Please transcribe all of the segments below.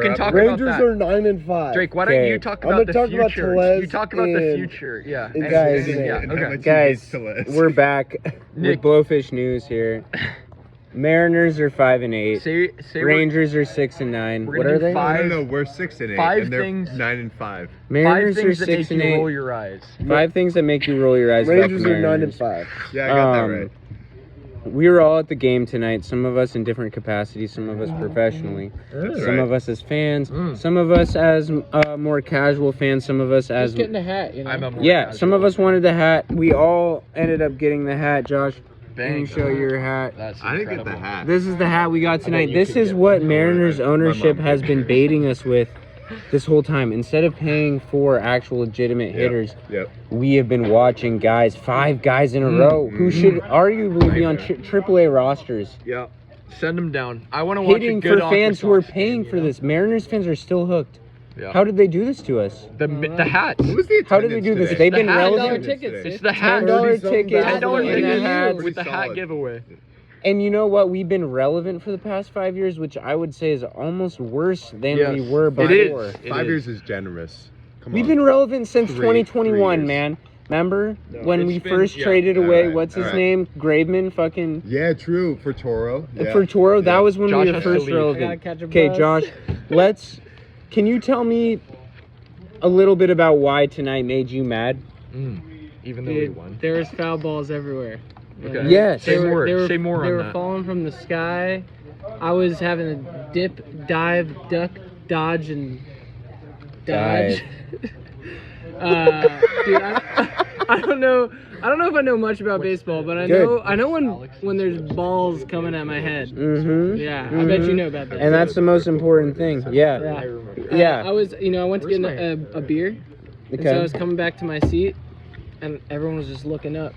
can talk Rangers about that. are 9-5. Drake, why don't you talk about the talk about future? Tellez You talk about the future. Yeah. and guys, Okay. Guys, we're back with Blowfish News here. Mariners are 5-8. Say Rangers are 6-9. we're What gonna are do they? five- No, we're 6-8, five and they're things- 9-5. Mariners Five things are that make 6 and you 8. roll your eyes. 5 things that make you roll your eyes. about Rangers the are Mariners. 9-5. Yeah, I got that right. We were all at the game tonight. Some of us in different capacities. Some of us professionally. Some of us as fans. Some of us as more casual fans. Some of us as Just getting a hat, you know. I'm a more yeah. casual. Some of us wanted the hat. We all ended up getting the hat. Josh, can you Bang. show your hat? That's I didn't get the incredible. hat. This is the hat we got tonight. you This could is get what it. Mariners My ownership mom has did. been baiting us with this whole time. Instead of paying for actual legitimate hitters, Yep. we have been watching 5 guys in a row who should arguably be on AAA rosters. Yeah. Send them down. I want to watch Hitting a good for fans who are Aqua Sox paying game, for you know? this. Mariners fans are still hooked. Yeah. How did they do this to us? The hats. What was the How did they do this? attendance They've today? been The hat. relevant. tickets. It's the hat. $10 $30 tickets $10 and the tickets hats. with the hat giveaway. And you know what? We've been relevant for the past 5 years, which I would say is almost worse than Yes. we were It before. is. 5 years is generous. Come We've on. been relevant since 3 2021, years. man. Remember when It's we been- first yeah. traded away, Alright, what's his alright. name? Graveman, fucking Yeah, true. For Toro. Yeah. for Toro. That Yeah. was when Josh we were has to first leave. I gotta relevant. catch a Okay, bus. Josh, can you tell me a little bit about why tonight made you mad? Even though we Dude, won. there was foul balls everywhere. Okay. Yes. Say more. They were, Say more They on were that. falling from the sky. I was having a dip, dive, duck, dodge, and dodge. Dude, I don't know. I don't know if I know much about baseball, but I Good. know when there's balls coming at my head. Mm-hmm. Yeah, I bet you know about that. And that's the most important thing. Yeah. Yeah. Yeah. I was, I went to get a beer, and so I Okay. was coming back to my seat, and everyone was just looking up.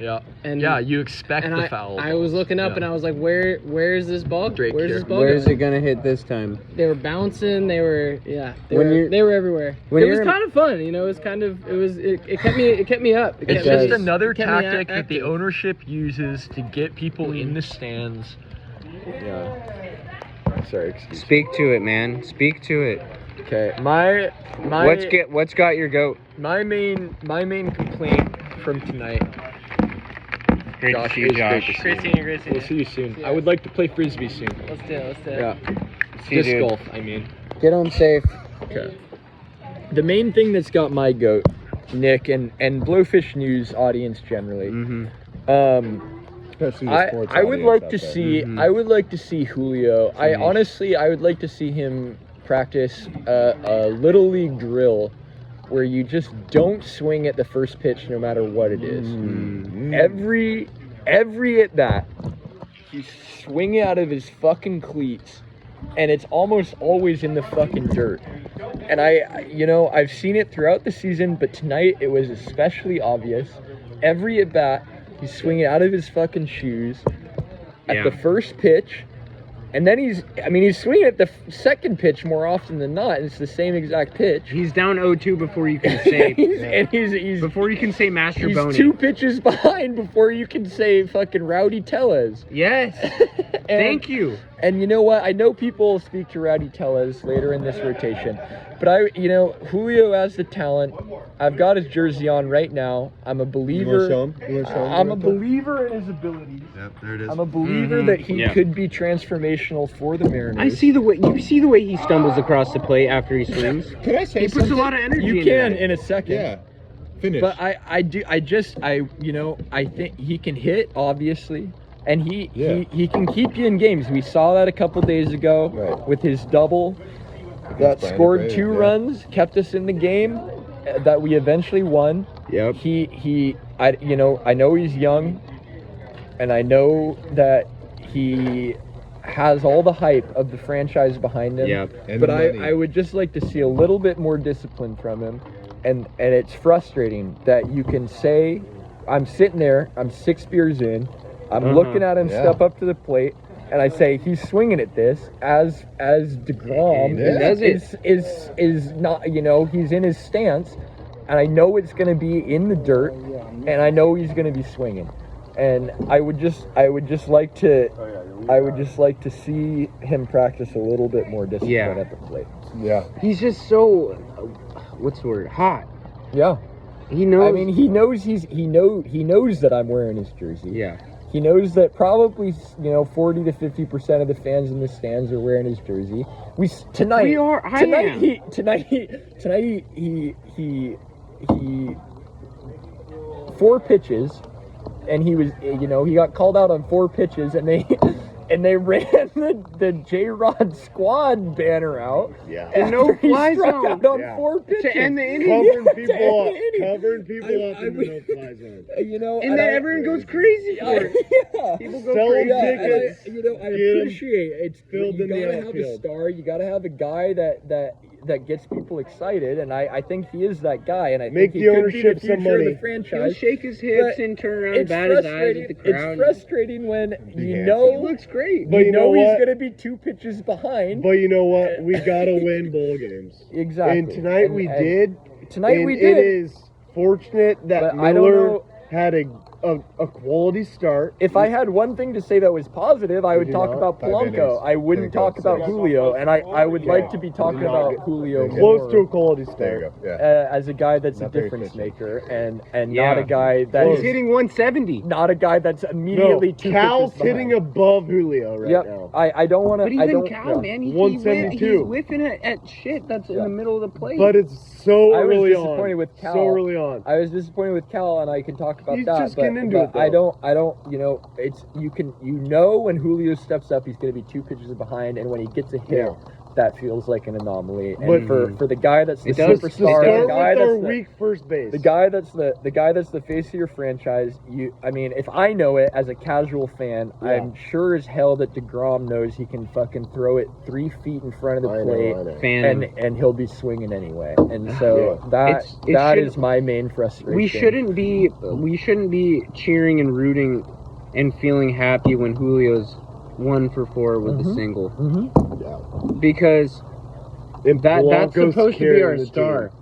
Yeah. And Yeah, you expect and the I, foul. I was looking up Yeah. and I was like, where is this ball? Drake Where's here. this ball Where is going? it gonna hit this time? They were bouncing. They were When you're- they were everywhere. when It was you're- kind of fun, It was kind of it kept me up. It's kept just me- another kept me tactic that the active. ownership uses to get people in the stands. Yeah. Sorry, excuse me. Speak to it, man. Speak to it. Okay, my What's got your goat? my main complaint from tonight. Great Josh, to see you, it was Josh. great to Great see seeing you. Great seeing We'll you. see you soon. I would like to play frisbee soon. Let's do it. Yeah, See you, disc dude. golf. I mean. Get home safe. Okay. The main thing that's got my goat, Nick, and Blowfish News audience generally. Mm-hmm. Especially the I sports would audience like out to there. see Mhm. I would like to see Julio. I Finish. honestly would like to see him practice a little league drill where you just don't swing at the first pitch no matter what it is. Mm. Every at bat, he's swinging out of his fucking cleats, and it's almost always in the fucking dirt. And I've seen it throughout the season, but tonight it was especially obvious. Every at bat, he's swinging out of his fucking shoes at Yeah. the first pitch, and then he's swinging at the second pitch more often than not, and it's the same exact pitch. He's down 0-2 before you can say he's before you can say Master He's Boney. 2 pitches behind before you can say fucking Rowdy Tellez. Yes. Thank you. And you know what? I know people will speak to Rowdy Tellez later in this rotation, but Julio has the talent. I've got his jersey on right now. I'm a believer. I'm a believer in his abilities. Yep, there it is. I'm a believer that he Yeah. could be transformational for the Mariners. I see the way he stumbles across the plate after he swings. Can I say He puts something? a lot of energy You into can that. in a second. Yeah. Finish. But I think he can hit, obviously, and he can keep you in games. We saw that a couple days ago Right. with his double that Brandon scored Brave, 2 yeah. runs, kept us in the game, that we eventually won. Yep. I know he's young, and I know that he has all the hype of the franchise behind him. Yep. And But money. I would just like to see a little bit more discipline from him. And it's frustrating that you can say, I'm sitting there, I'm 6 beers in, I'm looking at him Yeah. step up to the plate, and I say he's swinging at this as DeGrom Yeah. is not, he's in his stance, and I know it's going to be in the dirt, and I know he's going to be swinging. and I would just like to see him practice a little bit more discipline Yeah. at the plate. Yeah. He's just so, what's the word? Hot. Yeah. He knows. I mean, he knows that I'm wearing his jersey. yeah. He knows that probably 40 to 50% of the fans in the stands are wearing his jersey. Tonight We are. I am. he 4 pitches, and he was he got called out on 4 pitches, and they ran the J-Rod squad banner out. Yeah. And no after he fly struck zone. out on Yeah. 4 pitches. To end the inning. Covering Yeah, people to end up. the inning. Covering people up I in the would- no-fly zone. And then everyone goes crazy for it. Yeah. People go Sell crazy. them Yeah, tickets. and I Get 'em appreciate it's filled you in the gotta have a outfield. star. You gotta have a guy that gets people excited, and I think he is that guy. And I Make think he the could be the ownership some future of money. the He'll franchise. shake his hips But and turn around, It's bat his eyes at frustrating. the crowd. It's frustrating when Big you hands. know He looks great. But you know he's what? gonna be 2 pitches behind. But you know what? We gotta win bowl games. Exactly. And tonight we And did. Tonight and we did. It is fortunate that But I don't Miller know- had a quality start. If I had one thing to say that was positive, I would you talk not? about 5 Polanco. innings. I wouldn't There you go. talk about 6. Julio, and I would Yeah. like to be talking There you about go. Julio Close more, to a quality There start. you go. Yeah. as a guy that's Not a very difference efficient. maker, and Yeah. not a guy that Close. He's is hitting 170. not a guy that's immediately No, 2 Cal's pitches behind. hitting above Julio right Yep. now. I don't want to. But I even don't. Cal, yeah. man, he's 172. whiffing at shit that's in Yeah. the middle of the plate. But it's so I was early disappointed on. with Cal. So early on. I was disappointed with Cal, and I can talk about He's that. just but getting into it, though. I don't. It's when Julio steps up, he's going to be 2 pitches behind, and when he gets a hit, Yeah. that feels like an anomaly. And But- for the guy that's the It does. To superstar, start the with guy our that's weak first base. the guy that's the face of your franchise. I mean, if I know it as a casual fan, Yeah. I'm sure as hell that DeGrom knows he can fucking throw it 3 feet in front of the I know, plate. I know. Fan. And he'll be swinging anyway, and so that It that should- is my main frustration. we shouldn't be cheering and rooting and feeling happy when Julio's 1 for 4 with a single, Mm-hmm. Yeah. because And that's Polanco's supposed to be our carrying the star. team.